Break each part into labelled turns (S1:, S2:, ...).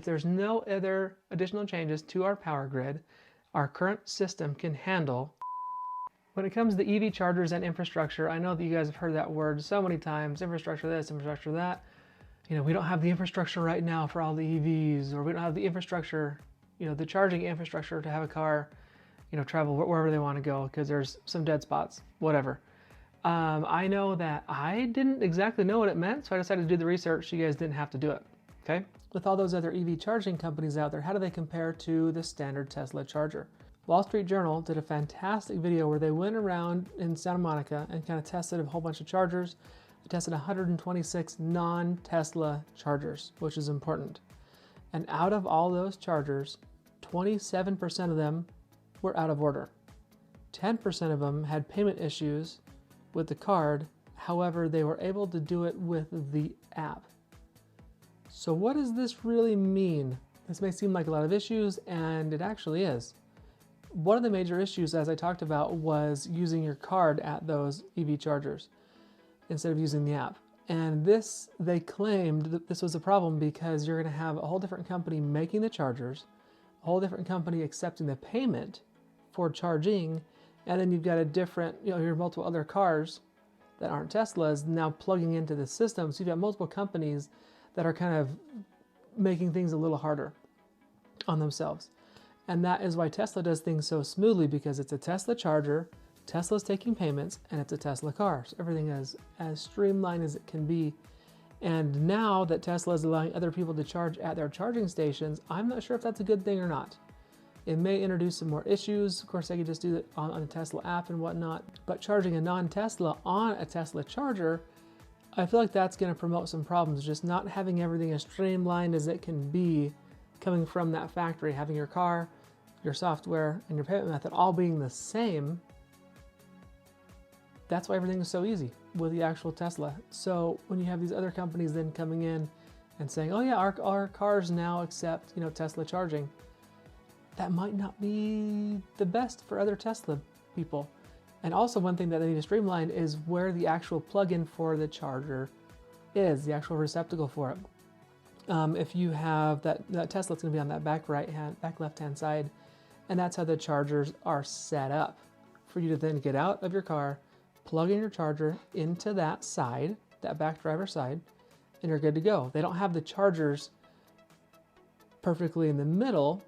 S1: If there's no other additional changes to our power grid, our current system can handle. When it comes to EV chargers and infrastructure, I know that you guys have heard that word so many times, infrastructure this, infrastructure that. You know, we don't have the infrastructure right now for all the EVs, or we don't have the infrastructure, you know, the charging infrastructure to have a car, you know, travel wherever they want to go because there's some dead spots, whatever. I know that I didn't exactly know what it meant, so I decided to do the research. You guys didn't have to do it, okay? With all those other EV charging companies out there, how do they compare to the standard Tesla charger? Wall Street Journal did a fantastic video where they went around in Santa Monica and kind of tested a whole bunch of chargers. They tested 126 non-Tesla chargers, which is important. And out of all those chargers, 27% of them were out of order. 10% of them had payment issues with the card. However, they were able to do it with the app. So what does this really mean? This may seem like a lot of issues, and it actually is. One of the major issues, as I talked about, was using your card at those EV chargers instead of using the app. And this, they claimed that this was a problem because you're going to have a whole different company making the chargers, a whole different company accepting the payment for charging, and then you've got a different, you know, your multiple other cars that aren't Teslas now plugging into the system. So you've got multiple companies that are kind of making things a little harder on themselves. And that is why Tesla does things so smoothly, because it's a Tesla charger, Tesla's taking payments, and it's a Tesla car. So everything is as streamlined as it can be. And now that Tesla is allowing other people to charge at their charging stations, I'm not sure if that's a good thing or not. It may introduce some more issues. Of course, they could just do it on the Tesla app and whatnot. But charging a non-Tesla on a Tesla charger, I feel like that's going to promote some problems. Just not having everything as streamlined as it can be coming from that factory, having your car, your software, and your payment method all being the same. That's why everything is so easy with the actual Tesla. So when you have these other companies then coming in and saying, oh yeah, our cars now accept, you know, Tesla charging, that might not be the best for other Tesla people. And also one thing that they need to streamline is where the actual plug-in for the charger is, the actual receptacle for it. If you have that Tesla, it's going to be on that back left-hand side, and that's how the chargers are set up for you to then get out of your car, plug in your charger into that side, that back driver side, and you're good to go. They don't have the chargers perfectly in the middle.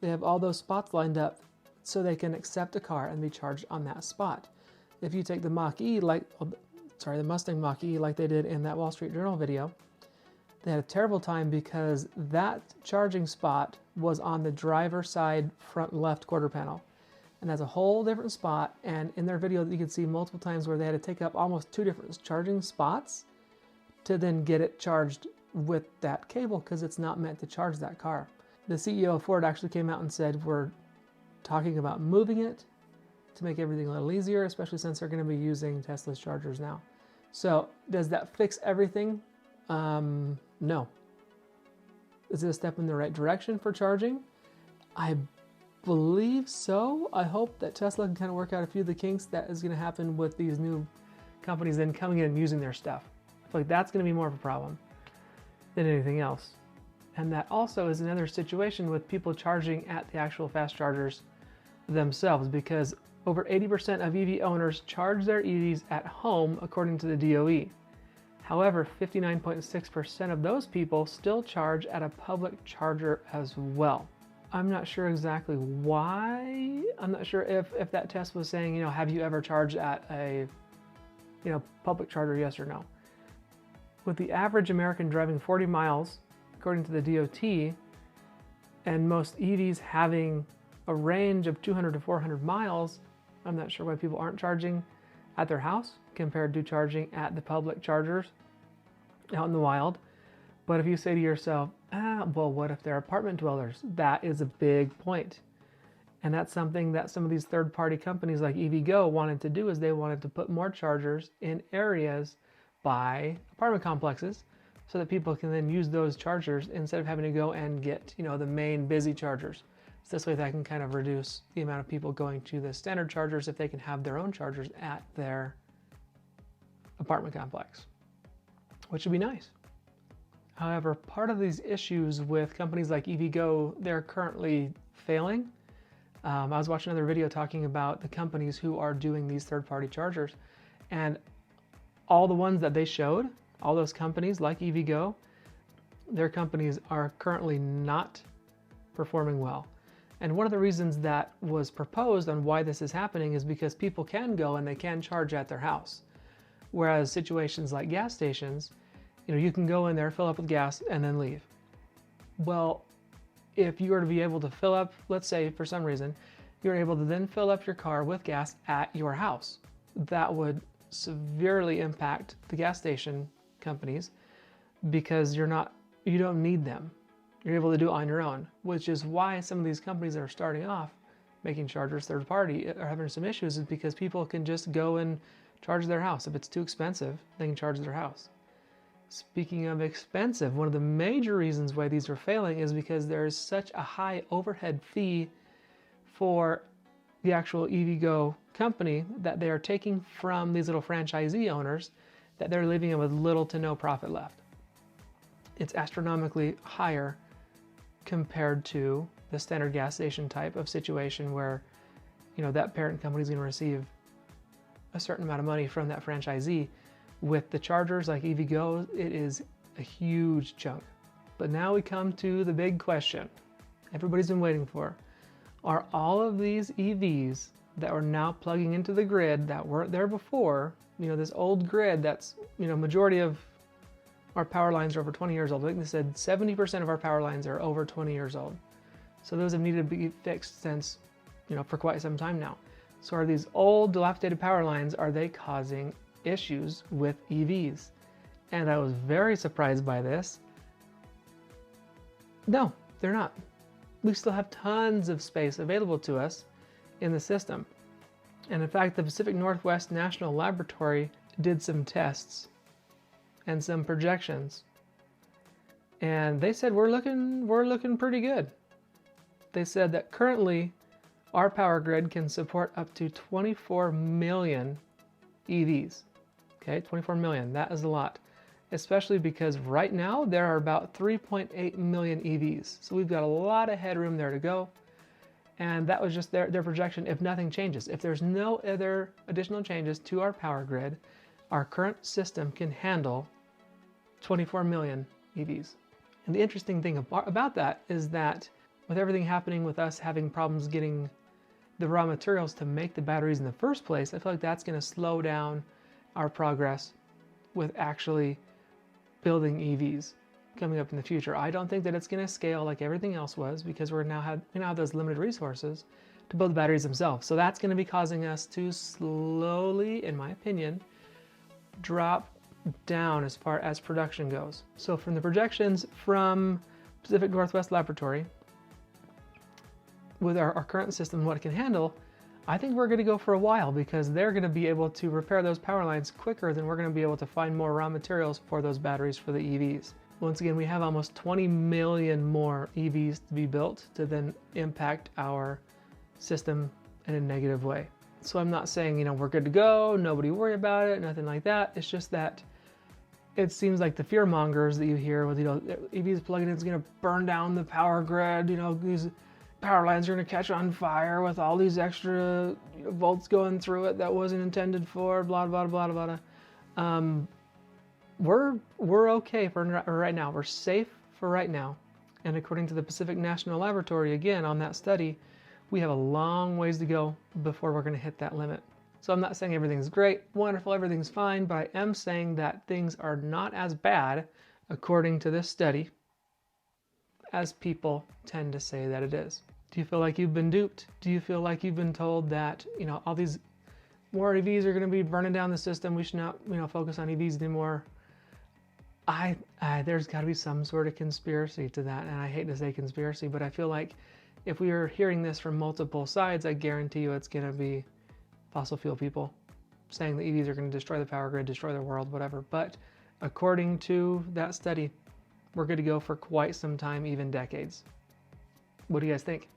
S1: They have all those spots lined up so they can accept a car and be charged on that spot. If you take the Mach-E, the Mustang Mach-E, like they did in that Wall Street Journal video, they had a terrible time because that charging spot was on the driver's side front left quarter panel. And that's a whole different spot. And in their video, you can see multiple times where they had to take up almost 2 different charging spots to then get it charged with that cable, because it's not meant to charge that car. The CEO of Ford actually came out and said, we're talking about moving it to make everything a little easier, especially since they're going to be using Tesla's chargers now. So does that fix everything? No. Is it a step in the right direction for charging? I believe so. I hope that Tesla can kind of work out a few of the kinks that is going to happen with these new companies then coming in and using their stuff. I feel like that's going to be more of a problem than anything else. And that also is another situation with people charging at the actual fast chargers themselves, because over 80% of EV owners charge their EVs at home, according to the DOE. However, 59.6% of those people still charge at a public charger as well. I'm not sure exactly why. I'm not sure if that test was saying, you know, have you ever charged at a, you know, public charger, yes or no. With the average American driving 40 miles, according to the DOT, and most EVs having a range of 200 to 400 miles, I'm not sure why people aren't charging at their house compared to charging at the public chargers out in the wild. But if you say to yourself, well, what if they're apartment dwellers? That is a big point. And that's something that some of these third-party companies like EVgo wanted to do, is they wanted to put more chargers in areas by apartment complexes so that people can then use those chargers instead of having to go and get, you know, the main busy chargers. So this way that can kind of reduce the amount of people going to the standard chargers if they can have their own chargers at their apartment complex, which would be nice. However, part of these issues with companies like EVgo, they're currently failing. I was watching another video talking about the companies who are doing these third-party chargers, and all the ones that they showed, all those companies like EVgo, their companies are currently not performing well. And one of the reasons that was proposed on why this is happening is because people can go and they can charge at their house. Whereas situations like gas stations, you can go in there, fill up with gas, and then leave. Well, if you were to be able to fill up, let's say for some reason, you're able to then fill up your car with gas at your house, that would severely impact the gas station companies because you don't need them. You're able to do it on your own, which is why some of these companies that are starting off making chargers third party are having some issues, is because people can just go and charge their house. If it's too expensive, they can charge their house. Speaking of expensive, one of the major reasons why these are failing is because there is such a high overhead fee for the actual EVgo company that they are taking from these little franchisee owners that they're leaving them with little to no profit left. It's astronomically higher compared to the standard gas station type of situation where, that parent company is going to receive a certain amount of money from that franchisee. With the chargers like EVgo, it is a huge chunk. But now we come to the big question everybody's been waiting for. Are all of these EVs that are now plugging into the grid that weren't there before, this old grid that's, majority of our power lines are over 20 years old. I think they said 70% of our power lines are over 20 years old. So those have needed to be fixed since, for quite some time now. So are these old dilapidated power lines, are they causing issues with EVs? And I was very surprised by this. No, they're not. We still have tons of space available to us in the system. And in fact, the Pacific Northwest National Laboratory did some tests and some projections. And they said we're looking pretty good. They said that currently our power grid can support up to 24 million EVs. Okay, 24 million, that is a lot. Especially because right now there are about 3.8 million EVs. So we've got a lot of headroom there to go. And that was just their projection if nothing changes. If there's no other additional changes to our power grid, our current system can handle 24 million EVs. And the interesting thing about that is that with everything happening with us having problems getting the raw materials to make the batteries in the first place, I feel like that's going to slow down our progress with actually building EVs coming up in the future. I don't think that it's going to scale like everything else was because we now have those limited resources to build the batteries themselves. So that's going to be causing us to slowly, in my opinion, drop down as far as production goes. So from the projections from Pacific Northwest Laboratory, with our current system, what it can handle, I think we're going to go for a while because they're going to be able to repair those power lines quicker than we're going to be able to find more raw materials for those batteries for the EVs. Once again, we have almost 20 million more EVs to be built to then impact our system in a negative way. So I'm not saying, we're good to go, nobody worry about it, nothing like that. It's just that it seems like the fear mongers that you hear with, EVs plugging in is going to burn down the power grid, these power lines are going to catch on fire with all these extra volts going through it that wasn't intended for, blah, blah, blah, blah, blah. We're okay for right now. We're safe for right now. And according to the Pacific National Laboratory, again, on that study, we have a long ways to go before we're going to hit that limit. So I'm not saying everything's great, wonderful, everything's fine, but I am saying that things are not as bad, according to this study, as people tend to say that it is. Do you feel like you've been duped? Do you feel like you've been told that, all these more EVs are going to be burning down the system, we should not, focus on EVs anymore? There's got to be some sort of conspiracy to that, and I hate to say conspiracy, but I feel like if we are hearing this from multiple sides, I guarantee you it's going to be fossil fuel people saying the EVs are going to destroy the power grid, destroy the world, whatever. But according to that study, we're good to go for quite some time, even decades. What do you guys think?